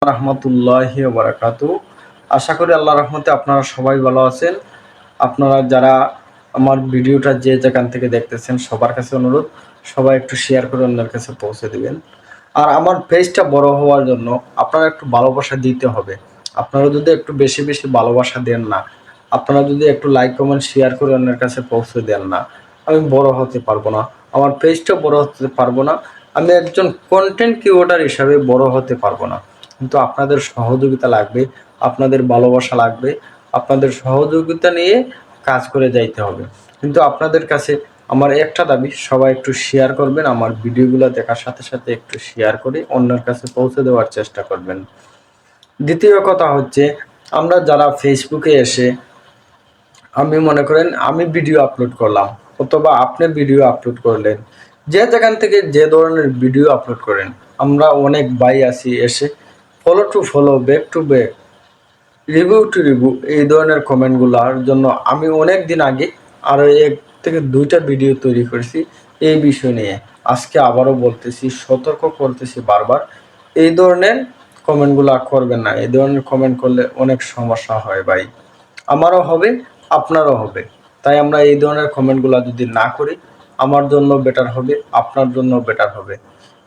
রাহমাতুল্লাহি ওয়া বারাকাতুহু। আশা করি আল্লাহর রহমতে আপনারা সবাই ভালো আছেন। আপনারা যারা আমার ভিডিওটা যে যেখান থেকে দেখতেছেন সবার কাছে অনুরোধ, সবাই একটু শেয়ার করে অন্যের কাছে পৌঁছে দিবেন। আর আমার পেজটা বড় হওয়ার জন্য আপনারা একটু ভালোবাসা দিতে হবে। আপনারা যদি একটু বেশি বেশি ভালোবাসা দেন না, আপনারা যদি একটু লাইক কমেন্ট শেয়ার করে অন্যের কাছে পৌঁছে দেন না, আমি বড় হতে পারবো না, আমার পেজটা বড় হতে পারবো না, আমি একজন কন্টেন্ট ক্রিয়েটর হিসাবে বড় হতে পারবো না। কিন্তু আপনাদের সহযোগিতা লাগবে, আপনাদের ভালোবাসা লাগবে, আপনাদের সহযোগিতা নিয়ে কাজ করে যাইতে হবে। কিন্তু আপনাদের কাছে আমার একটা দাবি, সবাই একটু শেয়ার করবেন, আমার ভিডিওগুলো দেখার সাথে সাথে একটু শেয়ার করে অন্যের কাছে পৌঁছে দেওয়ার চেষ্টা করবেন। দ্বিতীয় কথা হচ্ছে, আমরা যারা ফেসবুকে এসে আমি মনে করেন আমি ভিডিও আপলোড করলাম অথবা আপনি ভিডিও আপলোড করলেন, যে যেখান থেকে যে ধরনের ভিডিও আপলোড করেন, আমরা অনেক ভাই আছি এসে follow to follow, back to back, review to review এই ধরনের কমেন্টগুলোর জন্য আমি অনেক দিন আগে আরও 1 থেকে 2টা ভিডিও তৈরি করেছি এই বিষয় নিয়ে। আজকে আবারও বলতেছি, সতর্ক করতেছি বারবার, এই ধরনের কমেন্টগুলো করবেন না। এই ধরনের কমেন্ট করলে অনেক সমস্যা হয় ভাই, আমারও হবে, আপনারও হবে। তাই আমরা এই ধরনের কমেন্টগুলো যদি না করি, আমার জন্য বেটার হবে, আপনার জন্য বেটার হবে।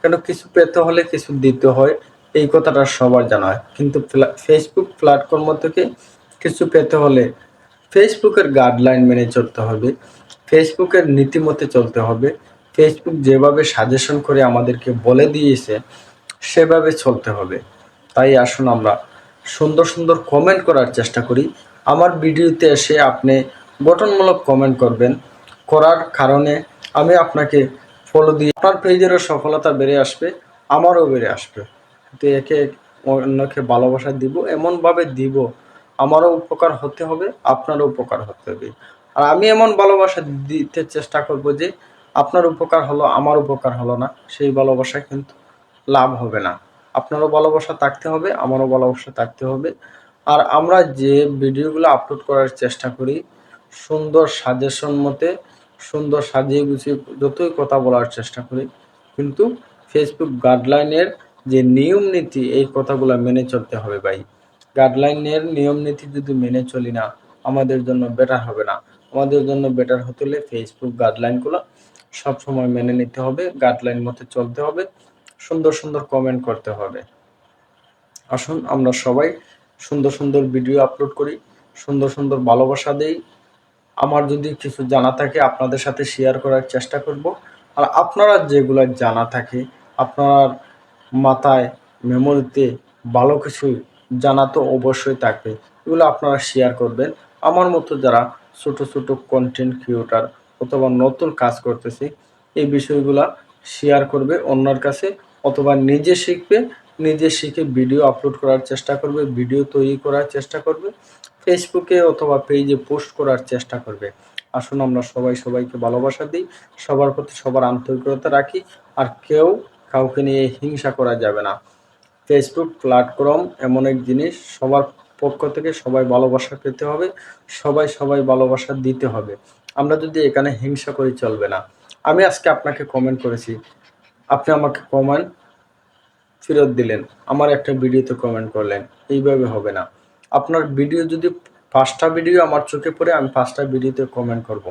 কেন, কিছু পেতে হলে কিছু দিতে হয়, এই কথাটা সবার জানা হয়। কিন্তু ফেসবুক প্ল্যাটফর্ম থেকে কিছু পেতে হলে ফেসবুকের গাইডলাইন মেনে চলতে হবে, ফেসবুকের নীতিমতে চলতে হবে, ফেসবুক যেভাবে সাজেশন করে আমাদেরকে বলে দিয়েছে সেভাবে চলতে হবে। তাই আসুন আমরা সুন্দর সুন্দর কমেন্ট করার চেষ্টা করি। আমার ভিডিওতে এসে আপনি গঠনমূলক কমেন্ট করবেন, করার কারণে আমি আপনাকে ফলো দিয়ে আপনার পেজেরও সফলতা বেড়ে আসবে, আমারও বেড়ে আসবে। কিন্তু একে অন্যকে ভালোবাসা দিব, এমনভাবে দিব আমারও উপকার হতে হবে, আপনারও উপকার হতে হবে। আর আমি এমন ভালোবাসা দিতে চেষ্টা করব যে আপনার উপকার হলো, আমার উপকার হলো না, সেই ভালোবাসা কিন্তু লাভ হবে না। আপনারও ভালোবাসা থাকতে হবে, আমারও ভালোবাসা থাকতে হবে। আর আমরা যে ভিডিওগুলো আপলোড করার চেষ্টা করি, সুন্দর সাজেশন মতে, সুন্দর সাজিয়ে গুছিয়ে যতই কথা বলার চেষ্টা করি, কিন্তু ফেসবুক গাইডলাইনের যে নিয়ম নীতি, এই কথাগুলো মেনে চলতে হবে ভাই। গাইডলাইনের নিয়ম নীতি যদি মেনে চলি না, আমাদের জন্য বেটার হবে না। আমাদের জন্য বেটার হতে হলে ফেসবুক গাইডলাইনগুলো সবসময় মেনে নিতে হবে, গাইডলাইন মতে চলতে হবে, সুন্দর সুন্দর কমেন্ট করতে হবে। আসুন আমরা সবাই সুন্দর সুন্দর ভিডিও আপলোড করি, সুন্দর সুন্দর ভালোবাসা দেই। আমার যদি কিছু জানা থাকে আপনাদের সাথে শেয়ার করার চেষ্টা করব। আর আপনারা যেগুলো জানা থাকে, আপনার মাথায় মেমোরিতে ভালো কিছু জানা তো অবশ্যই থাকবে, এগুলো আপনারা শেয়ার করবেন। আমার মতো যারা ছোট ছোট কন্টেন্ট ক্রিয়েটর অথবা নতুন কাজ করতেছি, এই বিষয়গুলা শেয়ার করবে অন্যের কাছে, অথবা নিজে শিখবে, নিজে শিখে ভিডিও আপলোড করার চেষ্টা করবে, ভিডিও তৈরি করার চেষ্টা করবে, ফেসবুকে অথবা পেজে পোস্ট করার চেষ্টা করবে। আসুন আমরা সবাই সবাইকে ভালোবাসা দিই, সবার প্রতি সবার আন্তরিকতা রাখি। আর কেউ কাউকে নিয়ে হিংসা করা যাবে না। ফেসবুক প্ল্যাটফর্ম এমন এক জিনিস, সবার পক্ষ থেকে সবাই ভালোবাসা পেতে হবে, সবাই সবাই ভালোবাসা দিতে হবে। আমরা যদি এখানে হিংসা করি চলবে না। আমি আজকে আপনাকে কমেন্ট করেছি, আপনি আমাকে কমেন্ট ফেরত দিলেন, আমার একটা ভিডিওতে কমেন্ট করলেন, এইভাবে হবে না। আপনার ভিডিও যদি 5টা ভিডিও আমার চোখে পড়ে, আমি 5টা ভিডিওতে কমেন্ট করব।